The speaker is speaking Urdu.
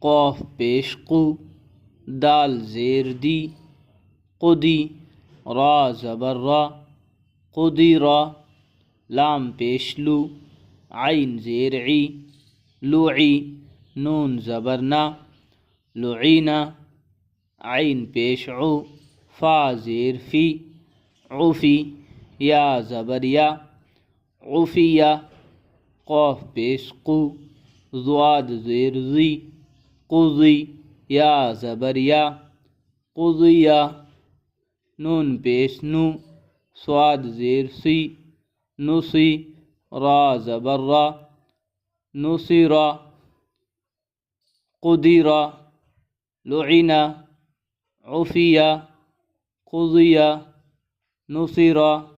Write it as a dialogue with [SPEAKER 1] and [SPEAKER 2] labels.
[SPEAKER 1] قاف پیش قو، دال زیر دی، قدی، را زبر را، قدیرا، لام پیش لو، عین زیر عی، لوعی، نون زبر نا، لعینا، عین پیش عو، فا زیر فی، عفی، یا زبر یا، عفیہ، قاف پیش قو، ضاد زیر زی، قضی، یا زبر یا، قضیہ، نون پیش نو، صاد زیر سی، نسی، را زبر را، نصیرا، قدیرا، لعنا، عفیہ، قضیہ، نصیرا.